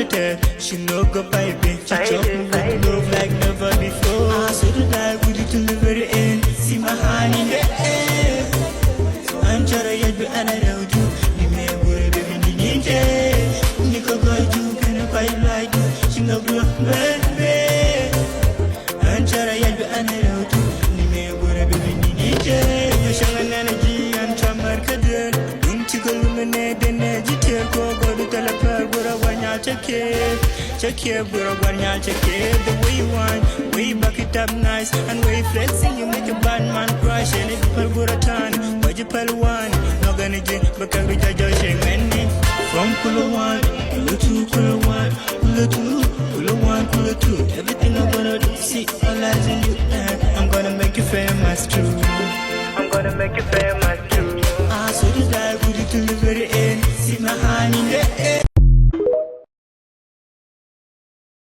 tell, she no go pipe it. She chop me with love like never before. I saw the die with it till the very end. See my hand in the air. I'm trying to get and I don't do. You may worry, baby, you need Nico go you can fight like you. She no go, baby. I'm trying to get and I don't do. You may worry, baby, you need You show an energy and trammer cadet. Don't you go illuminate the energy? Go to teleport, but I want you check here, but I want you check here. The way you want, way you back it up nice, and way you flexing, you make a bad man crush. And if you put a ton, but you put one, not gonna get, but can be judged many. From Kula 1, Kula 2, Kula 1, Kula 2, Kula 1, Kula 2. Everything I'm gonna do, see, all eyes on you. I'm gonna make you famous, true. I'm gonna make you famous.